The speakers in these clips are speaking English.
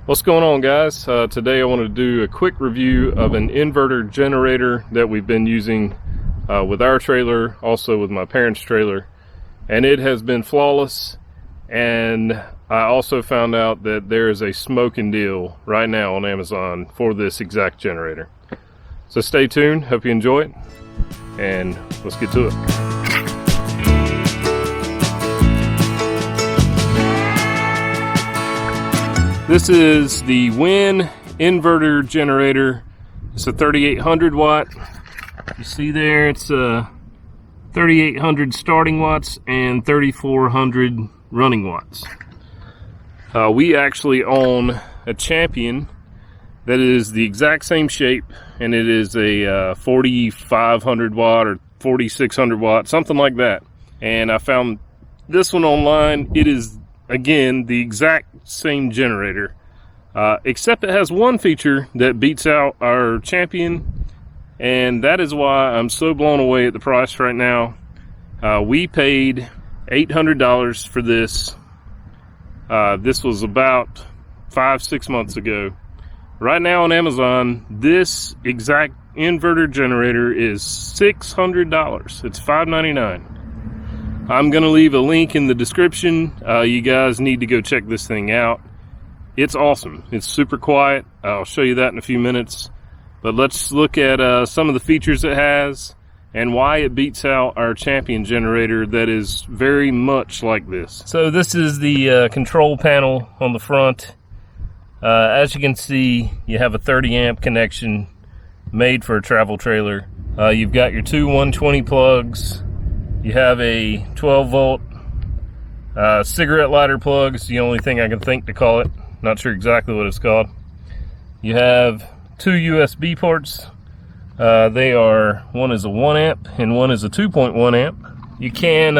What's going on, guys? Today I wanted to do a quick review of an inverter generator that we've been using with our trailer, also with my parents' trailer, and it has been flawless. And I also found out that there is a smoking deal right now on Amazon for this exact generator. So stay tuned, hope you enjoy it, and let's get to it. This is the WEN inverter generator. It's a 3800 watt. You see there, it's 3800 starting watts and 3400 running watts. We actually own a Champion that is the exact same shape, and it is a 4500 watt or 4600 watt, something like that. And I found this one online. It is, again, the exact same generator, except it has one feature that beats out our Champion, and that is why I'm so blown away at the price right now. We paid $800 for this. This was about 5-6 months ago. Right now on Amazon, this exact inverter generator is $600. It's $599. I'm gonna leave a link in the description. You guys need to go check this thing out. It's awesome. It's super quiet. I'll show you that in a few minutes. But let's look at some of the features it has and why it beats out our Champion generator that is very much like this. So this is the control panel on the front. As you can see, you have a 30 amp connection made for a travel trailer. You've got your two 120 plugs. You have a 12 volt cigarette lighter plug. It's the only thing I can think to call it. Not sure exactly what it's called. You have two USB ports. One is a 1 amp and one is a 2.1 amp. You can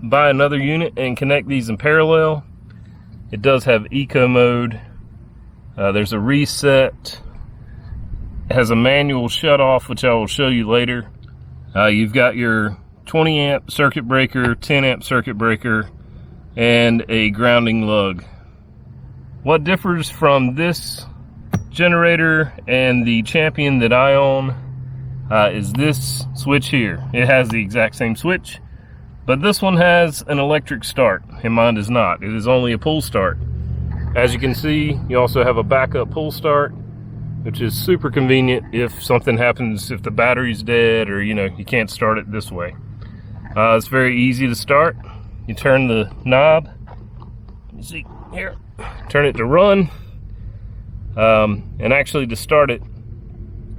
buy another unit and connect these in parallel. It does have eco mode. There's a reset. It has a manual shut off, which I will show you later. You've got your 20 amp circuit breaker, 10 amp circuit breaker, and a grounding lug. What differs from this generator and the Champion that I own is this switch here. It has the exact same switch, but this one has an electric start and mine does not. It is only a pull start. As you can see, you also have a backup pull start, which is super convenient if something happens, if the battery's dead or you can't start it this way. It's very easy to start. You turn the knob, you see here, turn it to run, and actually to start it,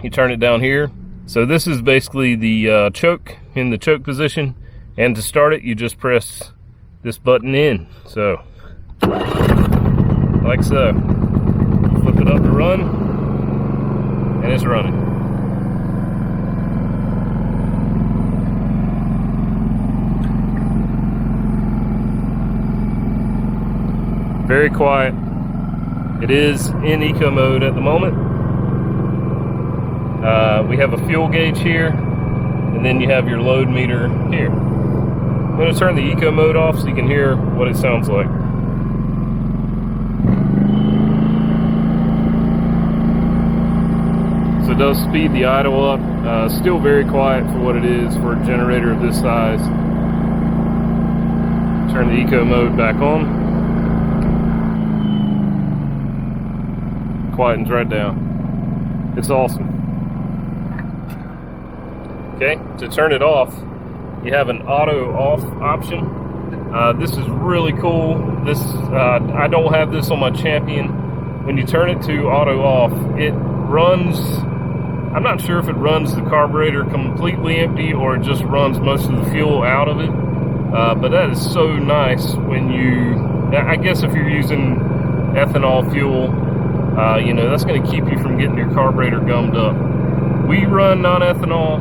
you turn it down here. So this is basically the choke, in the choke position, and to start it, you just press this button in. So, like so. Flip it up to run, and it's running. Very quiet. It is in eco mode at the moment. We have a fuel gauge here, and then you have your load meter here. I'm going to turn the eco mode off so you can hear what it sounds like. So it does speed the idle up. Still very quiet for what it is for a generator of this size. Turn the eco mode back on. Quietens right down. It's awesome. Okay, to turn it off, you have an auto off option. This is really cool. I don't have this on my Champion. When you turn it to auto off, it runs, I'm not sure if it runs the carburetor completely empty or it just runs most of the fuel out of it. But that is so nice when I guess if you're using ethanol fuel, that's going to keep you from getting your carburetor gummed up. We run non-ethanol,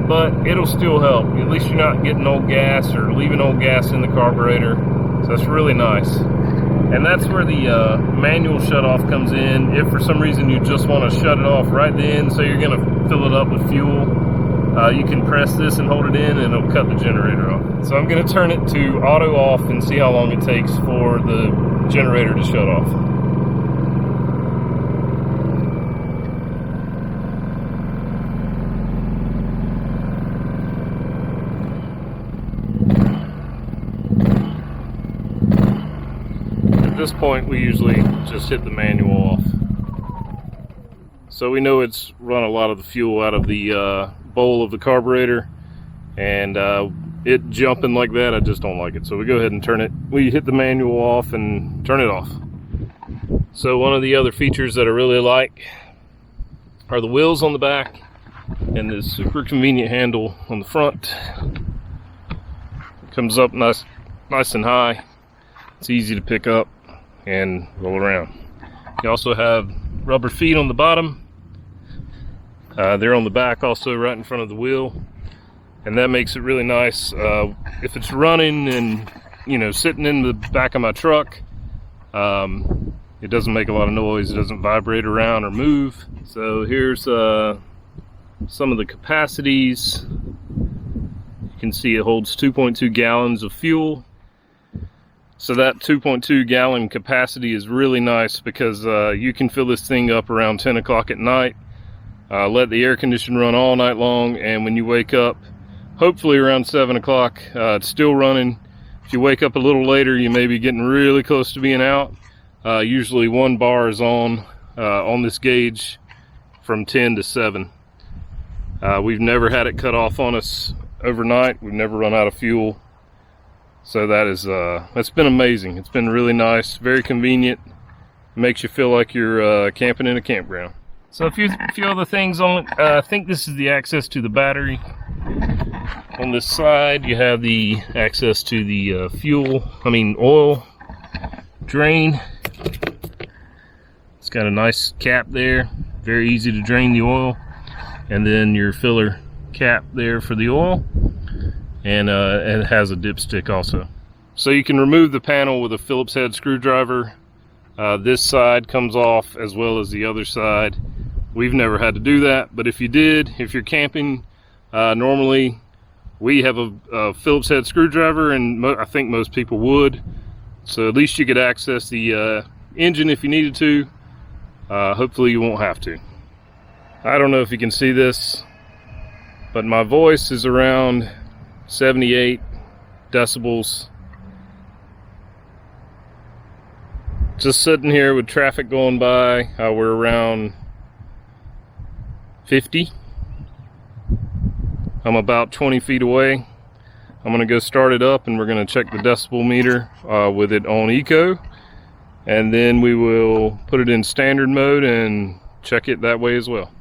but it'll still help. At least you're not getting old gas or leaving old gas in the carburetor. So that's really nice. And that's where the manual shut-off comes in. If for some reason you just want to shut it off right then, so you're going to fill it up with fuel, you can press this and hold it in and it'll cut the generator off. So I'm going to turn it to auto off and see how long it takes for the generator to shut off. point, we usually just hit the manual off. So we know it's run a lot of the fuel out of the bowl of the carburetor, and it jumping like that, I just don't like it. So we go ahead and turn it. We hit the manual off and turn it off. So one of the other features that I really like are the wheels on the back and this super convenient handle on the front. It comes up nice and high. It's easy to pick up and roll around. You also have rubber feet on the bottom. They're on the back also, right in front of the wheel, and that makes it really nice. If it's running and, you know, sitting in the back of my truck, it doesn't make a lot of noise. It doesn't vibrate around or move. So here's some of the capacities. You can see it holds 2.2 gallons of fuel. So that 2.2 gallon capacity is really nice because you can fill this thing up around 10 o'clock at night, let the air conditioner run all night long, and when you wake up, hopefully around 7 o'clock, it's still running. If you wake up a little later, you may be getting really close to being out. Usually 1 bar is on this gauge from 10 to 7. We've never had it cut off on us overnight. We've never run out of fuel. So that's been amazing. It's been really nice, very convenient. Makes you feel like you're camping in a campground. So a few other things on it. I think this is the access to the battery. On this side, you have the access to the oil drain. It's got a nice cap there, very easy to drain the oil, and then your filler cap there for the oil, and it has a dipstick also. So you can remove the panel with a Phillips head screwdriver. This side comes off as well as the other side. We've never had to do that, but if you did, if you're camping, normally we have a Phillips head screwdriver, and I think most people would. So at least you could access the engine if you needed to. Hopefully you won't have to. I don't know if you can see this, but my voice is around 78 decibels. Just sitting here with traffic going by, we're around 50. I'm about 20 feet away. I'm gonna go start it up, and we're gonna check the decibel meter with it on eco, and then we will put it in standard mode and check it that way as well.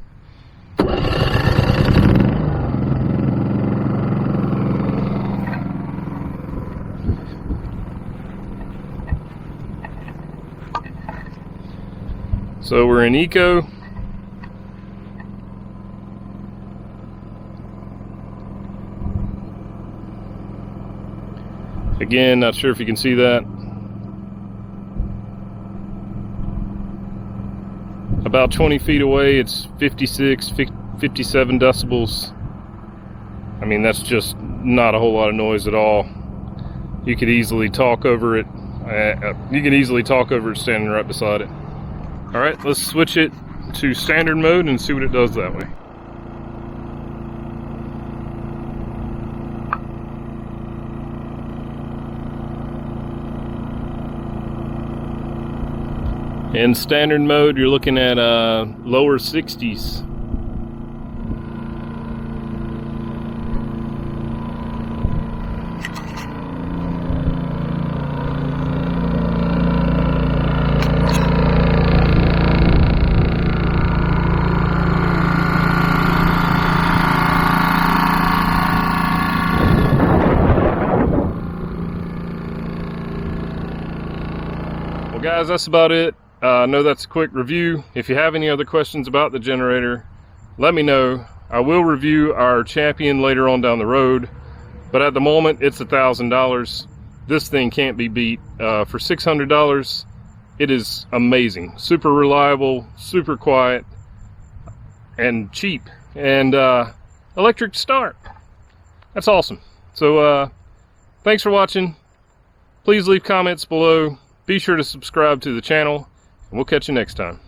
So we're in eco. Again, not sure if you can see that. About 20 feet away, it's 56, 57 decibels. I mean, that's just not a whole lot of noise at all. You could easily talk over it. You can easily talk over it standing right beside it. All right, let's switch it to standard mode and see what it does that way. In standard mode, you're looking at lower 60s. Well, guys, that's about it. I know that's a quick review. If you have any other questions about the generator, let me know. I will review our Champion later on down the road, but at the moment it's $1,000. This thing can't be beat. For $600, it is amazing. Super reliable, super quiet, and cheap, and electric start. That's awesome. So thanks for watching. Please leave comments below. Be sure to subscribe to the channel, and we'll catch you next time.